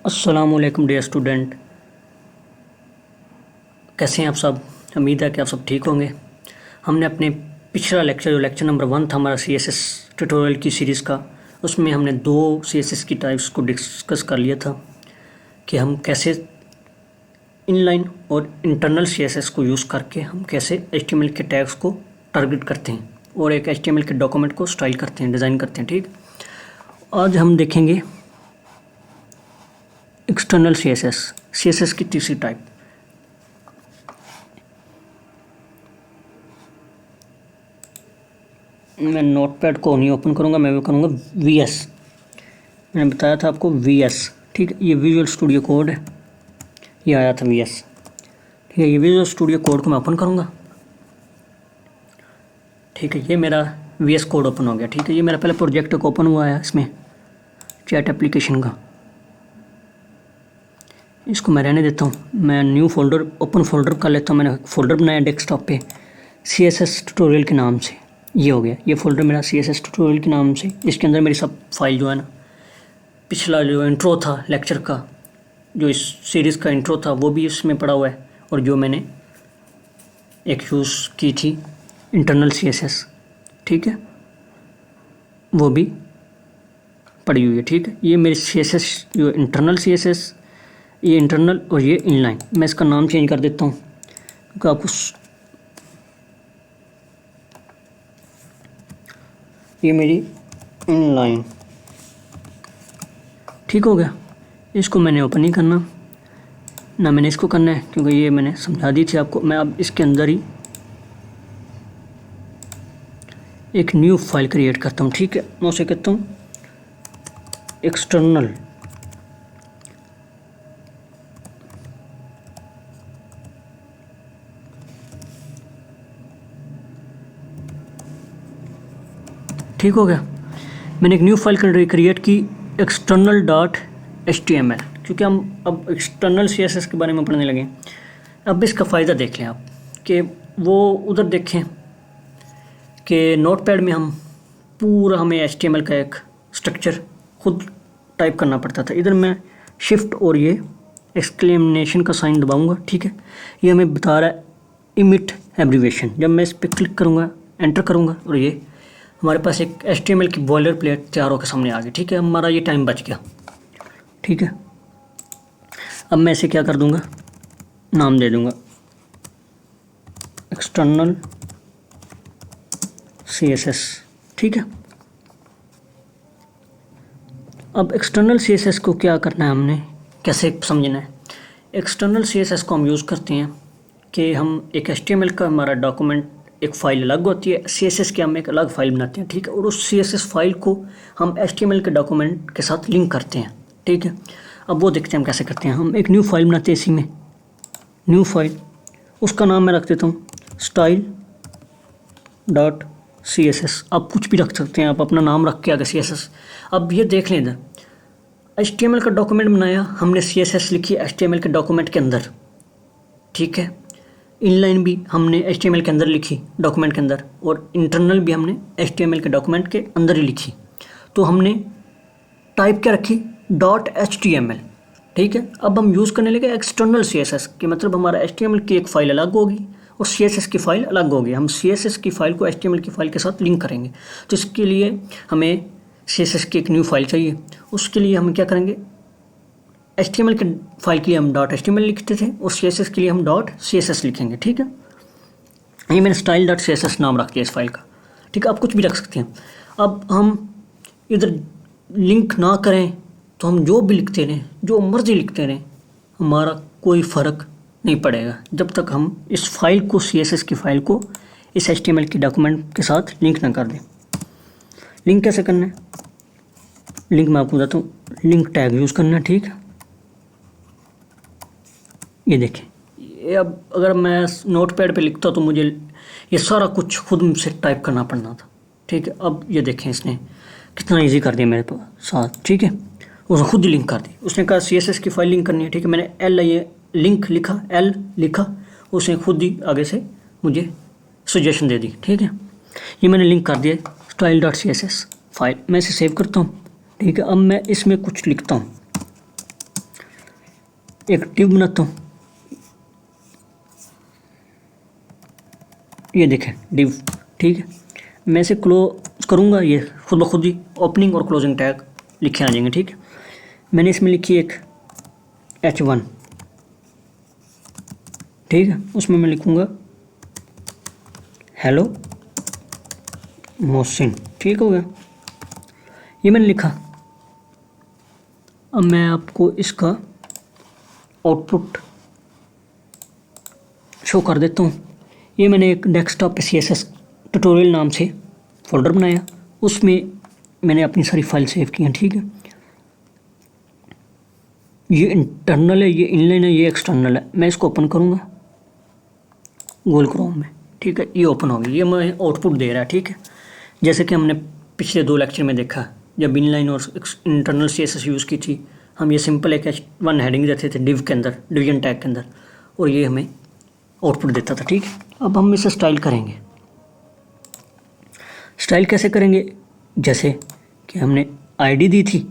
अस्सलामुअलैकुम dear student, कैसे हैं आप सब। उम्मीद है कि आप सब ठीक होंगे। हमने अपने पिछला लेक्चर जो लेक्चर नंबर 1 था हमारा CSS ट्यूटोरियल की सीरीज़ का, उसमें हमने 2 CSS की टाइप्स को डिस्कस कर लिया था कि हम कैसे इनलाइन और इंटरनल CSS को यूज़ करके हम कैसे HTML के टैग्स को टारगेट करते हैं और एक HTML के डॉक्यूमेंट को स्टाइल करते हैं, डिज़ाइन करते हैं। ठीक, आज हम देखेंगे एक्सटर्नल CSS की तीसरी टाइप। मैं नोटपैड को नहीं ओपन करूँगा, मैं करूँगा VS। मैंने बताया था आपको VS, ठीक है। ये विजुअल स्टूडियो कोड है, ये आया था VS, ठीक है। ये विजुअल स्टूडियो कोड को मैं ओपन करूँगा, ठीक है। ये मेरा VS कोड ओपन हो गया, ठीक है। ये मेरा पहले प्रोजेक्ट ओपन हुआ है इसमें चैट एप्लीकेशन का, इसको मैं रहने देता हूँ। मैं न्यू फोल्डर ओपन फोल्डर कर लेता हूँ। मैंने फोल्डर बनाया डेस्कटॉप पे CSS ट्यूटोरियल के नाम से, ये हो गया। ये फोल्डर मेरा CSS ट्यूटोरियल के नाम से, इसके अंदर मेरी सब फाइल जो है ना, पिछला जो इंट्रो था लेक्चर का, जो इस सीरीज़ का इंट्रो था वो भी इसमें पड़ा हुआ है, और जो मैंने एक यूज़ की थी इंटरनल CSS, ठीक है, वो भी पड़ी हुई है, ठीक है। ये मेरी CSS जो इंटरनल CSS, ये इंटरनल और ये इनलाइन। मैं इसका नाम चेंज कर देता हूँ क्योंकि आपको ये मेरी इनलाइन, ठीक हो गया। इसको मैंने ओपन नहीं करना ना, मैंने इसको करना है क्योंकि ये मैंने समझा दी थी आपको। मैं अब इसके अंदर ही एक न्यू फाइल क्रिएट करता हूँ, ठीक है। मैं उसे कहता हूँ एक्सटर्नल, ठीक हो गया। मैंने एक न्यू फाइल क्रिएट की external.html, क्योंकि हम अब एक्सटर्नल CSS के बारे में पढ़ने लगे। अब इसका फ़ायदा देख लें आप कि वो उधर देखें कि नोटपैड में हम पूरा हमें HTML का एक स्ट्रक्चर खुद टाइप करना पड़ता था। इधर मैं शिफ्ट और ये एक्सक्लेमेशन का साइन दबाऊंगा, ठीक है। ये हमें बता रहा है इमिट एब्रीविएशन। जब मैं इस पर क्लिक करूँगा, एंटर करूँगा, और ये हमारे पास एक HTML की बॉयलर प्लेट तैयार होकर सामने आ गई, ठीक है। हमारा ये टाइम बच गया, ठीक है। अब मैं इसे क्या कर दूंगा, नाम दे दूंगा एक्सटर्नल CSS, ठीक है। अब एक्सटर्नल CSS को क्या करना है, हमने कैसे समझना है। एक्सटर्नल CSS को हम यूज़ करते हैं कि हम एक HTML का हमारा डॉक्यूमेंट, एक फ़ाइल अलग होती है, CSS की हम एक अलग फ़ाइल बनाते हैं, ठीक है। और उस CSS फाइल को हम HTML के डॉक्यूमेंट के साथ लिंक करते हैं, ठीक है। अब वो देखते हैं हम कैसे करते हैं। हम एक न्यू फाइल बनाते हैं, इसी में न्यू फाइल, उसका नाम मैं रख देता हूँ style.css। आप कुछ भी रख सकते हैं, आप अपना नाम रख के आगे CSS। अब ये देख लें, इधर HTML का डॉक्यूमेंट बनाया हमने, CSS लिखी HTML के डॉक्यूमेंट के अंदर, ठीक है। इनलाइन भी हमने HTML के अंदर लिखी डॉक्यूमेंट के अंदर, और इंटरनल भी हमने HTML के डॉक्यूमेंट के अंदर ही लिखी। तो हमने टाइप क्या रखी, .html, ठीक है। अब हम यूज़ करने लगे एक्सटर्नल CSS कि मतलब हमारा HTML की एक फ़ाइल अलग होगी और CSS की फ़ाइल अलग होगी। हम CSS की फ़ाइल को HTML की फ़ाइल के साथ लिंक करेंगे। तो इसके लिए हमें CSS की एक न्यू फाइल चाहिए। उसके लिए हम क्या करेंगे, HTML के फाइल के लिए हम .html लिखते थे और CSS के लिए हम .css लिखेंगे, ठीक है। ये मैंने style.css नाम रख दिया इस फाइल का, ठीक है। आप कुछ भी रख सकते हैं। अब हम इधर लिंक ना करें तो हम जो भी लिखते रहें, जो मर्जी लिखते रहें, हमारा कोई फ़र्क नहीं पड़ेगा जब तक हम इस फाइल को, CSS की फ़ाइल को इस HTML के डॉक्यूमेंट के साथ लिंक ना कर दें। लिंक कैसे करना है, लिंक मैं आपको बताता हूँ। लिंक टैग यूज़ करना है, ठीक है। ये देखें, ये अब अगर मैं नोटपैड पे लिखता तो मुझे ये सारा कुछ खुद से टाइप करना पड़ना था, ठीक है। अब ये देखें, इसने कितना इजी कर दिया मेरे पास साथ, ठीक है। उसने खुद ही लिंक कर दी। उसने कहा CSS की फाइल लिंक करनी है, ठीक है। मैंने ये लिंक लिखा, L लिखा, उसने खुद ही आगे से मुझे सजेशन दे दी, ठीक है। ये मैंने लिंक कर दिया style.css फाइल। मैं इसे सेव करता हूँ, ठीक है। अब मैं इसमें कुछ लिखता हूँ, एक डिव बनाता हूँ, ये देखें डिव, ठीक है। मैं इसे क्लोज करूँगा, ये खुद ब खुद ही ओपनिंग और क्लोजिंग टैग लिखे आ जाएंगे, ठीक है। मैंने इसमें लिखी एक H1, ठीक है। उसमें मैं लिखूँगा हेलो मोहसिन, ठीक हो गया, ये मैंने लिखा। अब मैं आपको इसका आउटपुट शो कर देता हूँ। ये मैंने एक डेस्कटॉप पे CSS ट्यूटोरियल नाम से फोल्डर बनाया, उसमें मैंने अपनी सारी फाइल सेव की हैं, ठीक है। ये इंटरनल है, ये इनलाइन है, ये एक्सटर्नल है। मैं इसको ओपन करूँगा गूगल क्रोम में, ठीक है। ये ओपन हो गई, ये मैं आउटपुट दे रहा है, ठीक है। जैसे कि हमने पिछले 2 लेक्चर में देखा, जब इनलाइन और इंटरनल CSS यूज़ की थी, हम ये सिंपल एक H1 हेडिंग देते थे डिव के अंदर, डिवीजन टैग के अंदर, और ये हमें आउटपुट देता था, ठीक है। अब हम इसे स्टाइल करेंगे। स्टाइल कैसे करेंगे, जैसे कि हमने आईडी दी थी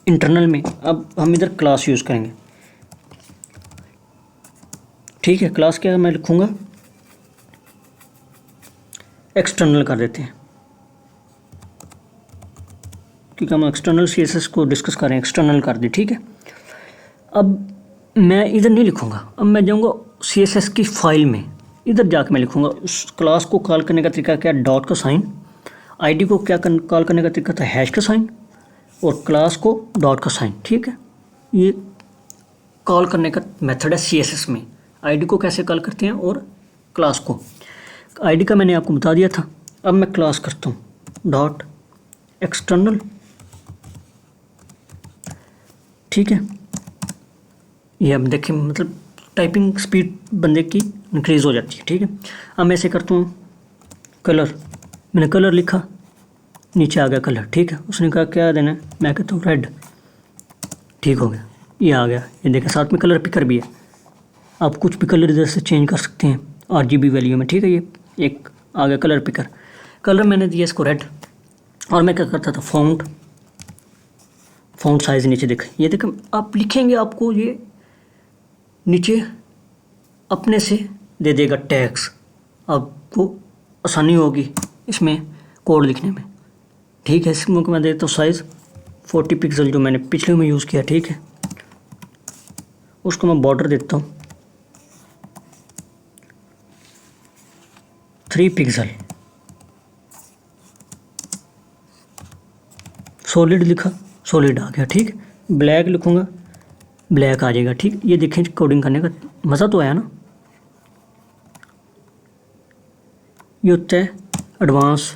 इंटरनल में, अब हम इधर क्लास यूज़ करेंगे, ठीक है। क्लास क्या मैं लिखूँगा, एक्सटर्नल कर देते हैं, क्योंकि हम एक्सटर्नल CSS को डिस्कस कर रहे हैं, एक्सटर्नल कर दी, ठीक है। अब मैं इधर नहीं लिखूँगा, अब मैं जाऊँगा CSS की फाइल में, इधर जाकर मैं लिखूँगा उस क्लास को कॉल करने का तरीका क्या, डॉट का साइन, आईडी को क्या कॉल करने का तरीका था, हैश का साइन, और क्लास को डॉट का साइन, ठीक है। ये कॉल करने का मेथड है CSS में। आईडी को कैसे कॉल करते हैं और क्लास को, आईडी का मैंने आपको बता दिया था। अब मैं क्लास करता हूँ डॉट एक्सटर्नल, ठीक है। ये अब देखिए, मतलब टाइपिंग स्पीड बंदे की इंक्रीज़ हो जाती है, ठीक है। अब मैं ऐसे करता हूँ कलर, मैंने कलर लिखा, नीचे आ गया कलर, ठीक है। उसने कहा क्या देना है, मैं कहता हूँ रेड, ठीक हो गया, ये आ गया। ये देखें साथ में कलर पिकर भी है, आप कुछ भी कलर इधर से चेंज कर सकते हैं RGB वैल्यू में, ठीक है। ये एक आ गया कलर पिकर, कलर मैंने दिया इसको रेड, और मैं क्या करता था फ़ॉन्ट साइज़ नीचे देखें, ये देखें आप लिखेंगे, आपको ये नीचे अपने से दे देगा टैग्स, आपको आसानी होगी इसमें कोड लिखने में, ठीक है। इसमें मैं देता हूँ साइज़ 40 पिक्सल, जो मैंने पिछले में यूज़ किया, ठीक है। उसको मैं बॉर्डर देता हूँ 3 पिक्सल, सॉलिड लिखा, सॉलिड आ गया, ठीक है। ब्लैक लिखूँगा, ब्लैक आ जाएगा, ठीक। ये देखें कोडिंग करने का मज़ा तो आया ना। ये होता है एडवांस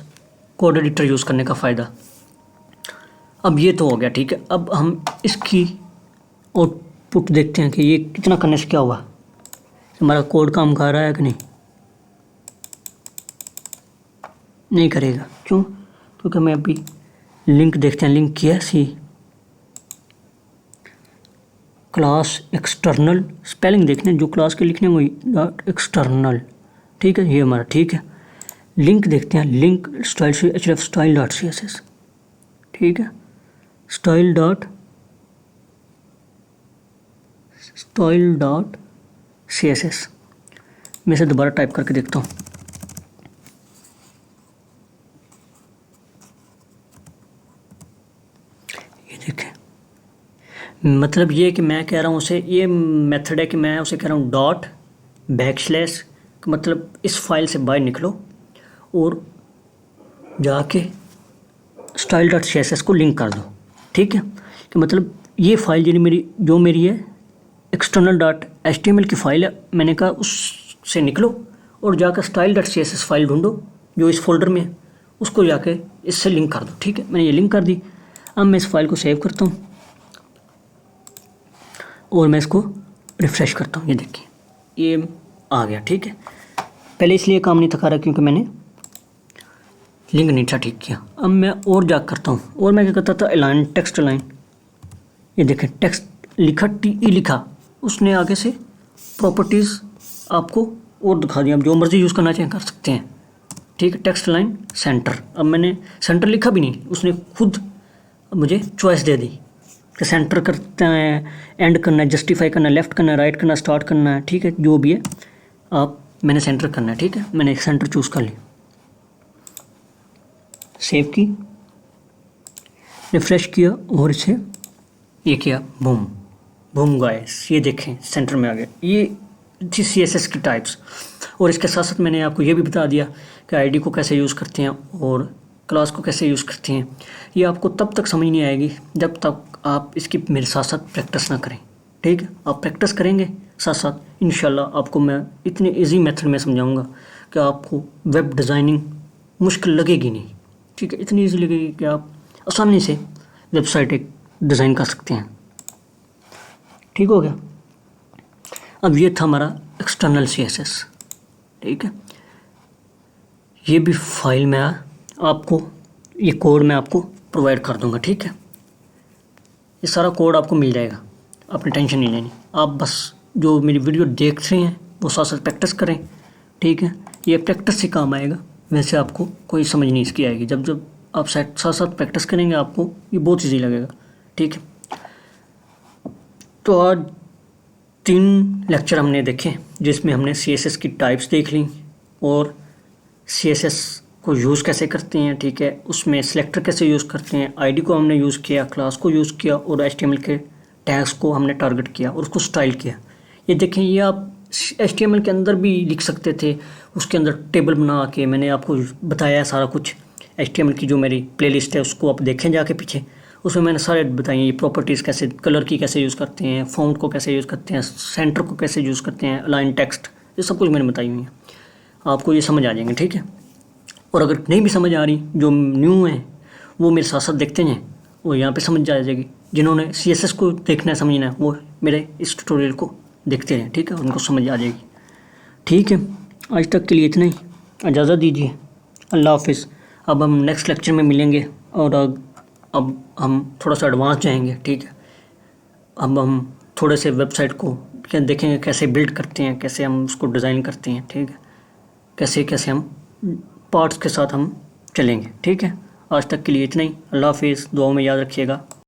कोड एडिटर यूज़ करने का फ़ायदा। अब ये तो हो गया, ठीक है। अब हम इसकी आउटपुट देखते हैं कि ये कितना करने से क्या हुआ, हमारा कोड काम कर रहा है कि नहीं करेगा। क्यों, क्योंकि मैं अभी लिंक देखते हैं, लिंक किया सी क्लास एक्सटर्नल, स्पेलिंग देखने जो क्लास के लिखने वही डॉट एक्सटर्नल, ठीक है। ये हमारा ठीक है। लिंक देखते हैं, लिंक स्टाइल से href स्टाइल डॉट CSS, ठीक है। स्टाइल डॉट CSS, मैं इसे दोबारा टाइप करके देखता हूँ। ये देखें, मतलब ये कि मैं कह रहा हूँ उसे, ये मेथड है कि मैं उसे कह रहा हूँ डॉट बैकस्लैश, मतलब इस फाइल से बाहर निकलो और जाके स्टाइल डॉट CSS को लिंक कर दो, ठीक है। कि मतलब ये फाइल जो मेरी है एक्सटर्नल डॉट HTML की फ़ाइल है, मैंने कहा उससे निकलो और जाकर स्टाइल डॉट CSS फाइल ढूंढो जो इस फोल्डर में है, उसको जाके इससे लिंक कर दो, ठीक है। मैंने ये लिंक कर दी। अब मैं इस फाइल को सेव करता हूँ और मैं इसको रिफ़्रेश करता हूँ। ये देखिए ये आ गया, ठीक है। पहले इसलिए काम नहीं था कर रहा क्योंकि मैंने लिंक नहीं था ठीक किया। अब मैं और जा करता हूँ, और मैं क्या करता था, अलाइन टेक्स्ट अलाइन, ये देखें टेक्स्ट लिखा TE लिखा, उसने आगे से प्रॉपर्टीज़ आपको और दिखा दिया, आप जो मर्ज़ी यूज़ करना चाहें कर सकते हैं, ठीक है। टेक्स्ट लाइन सेंटर, अब मैंने सेंटर लिखा भी नहीं, उसने खुद मुझे चॉइस दे दी, कि सेंटर करना है, एंड करना है, जस्टिफाई करना है, लेफ़्ट करना है, राइट करना है, स्टार्ट करना है, ठीक है, जो भी है आप मैंने सेंटर करना है, ठीक है। मैंने एक सेंटर चूज़ कर ली, सेव की, रिफ्रेश किया और इसे ये किया, बूम बूम गाइस, ये देखें सेंटर में आ गया। ये थी CSS की टाइप्स। और इसके साथ साथ मैंने आपको ये भी बता दिया कि आईडी को कैसे यूज़ करते हैं और क्लास को कैसे यूज़ करते हैं। ये आपको तब तक समझ नहीं आएगी जब तक आप इसकी मेरे साथ साथ प्रैक्टिस ना करें, ठीक है। आप प्रैक्टिस करेंगे साथ साथ, इंशाल्लाह आपको मैं इतने ईजी मेथड में समझाऊंगा कि आपको वेब डिज़ाइनिंग मुश्किल लगेगी नहीं, ठीक है। इतनी ईजी लगेगी कि आप आसानी से वेबसाइट एक डिज़ाइन कर सकते हैं, ठीक हो गया। अब ये था हमारा एक्सटर्नल CSS, ठीक है। ये भी फाइल में आपको, ये कोड मैं आपको प्रोवाइड कर दूंगा, ठीक है। ये सारा कोड आपको मिल जाएगा, आपने टेंशन नहीं लेनी। आप बस जो मेरी वीडियो देख रहे हैं वो साथ साथ प्रैक्टिस करें, ठीक है। ये प्रैक्टिस से काम आएगा, वैसे आपको कोई समझ नहीं इसकी आएगी। जब जब आप साथ साथ प्रैक्टिस करेंगे आपको ये बहुत ईजी लगेगा, ठीक है। तो आज 3 लेक्चर हमने देखे जिसमें हमने CSS की टाइप्स देख ली और CSS को यूज़ कैसे करते हैं, ठीक है। उसमें सिलेक्टर कैसे यूज़ करते हैं, आईडी को हमने यूज़ किया, क्लास को यूज़ किया और HTML के टैग्स को हमने टारगेट किया और उसको स्टाइल किया। ये देखें, ये आप HTML के अंदर भी लिख सकते थे, उसके अंदर टेबल बना के मैंने आपको बताया सारा कुछ। HTML की जो मेरी प्लेलिस्ट है उसको आप देखें जाके पीछे, उसमें मैंने सारे बताए ये प्रॉपर्टीज़ कैसे, कलर की कैसे यूज़ करते हैं, फॉन्ट को कैसे यूज़ करते हैं, सेंटर को कैसे यूज़ करते हैं, अलाइन टेक्स्ट, ये सब कुछ मैंने बताई हुई है। आपको ये समझ आ जाएंगे, ठीक है। और अगर नहीं भी समझ आ रही, जो न्यू है वो मेरे साथ साथ देखते हैं, वो यहाँ पे समझ आ जाएगी। जिन्होंने CSS को देखना है, समझना है, वो मेरे इस ट्यूटोरियल को देखते हैं, ठीक है, उनको समझ आ जाएगी, ठीक है। आज तक के लिए इतना ही, इजाज़त दीजिए, अल्लाह हाफिज़। अब हम नेक्स्ट लेक्चर में मिलेंगे और अब हम थोड़ा सा एडवांस जाएंगे, ठीक है। अब हम थोड़े से वेबसाइट को देखेंगे कैसे बिल्ड करते हैं, कैसे हम उसको डिज़ाइन करते हैं, ठीक है, कैसे कैसे हम पार्ट्स के साथ हम चलेंगे, ठीक है। आज तक के लिए इतना ही, अल्लाह हाफिज़, दुआओं में याद रखिएगा।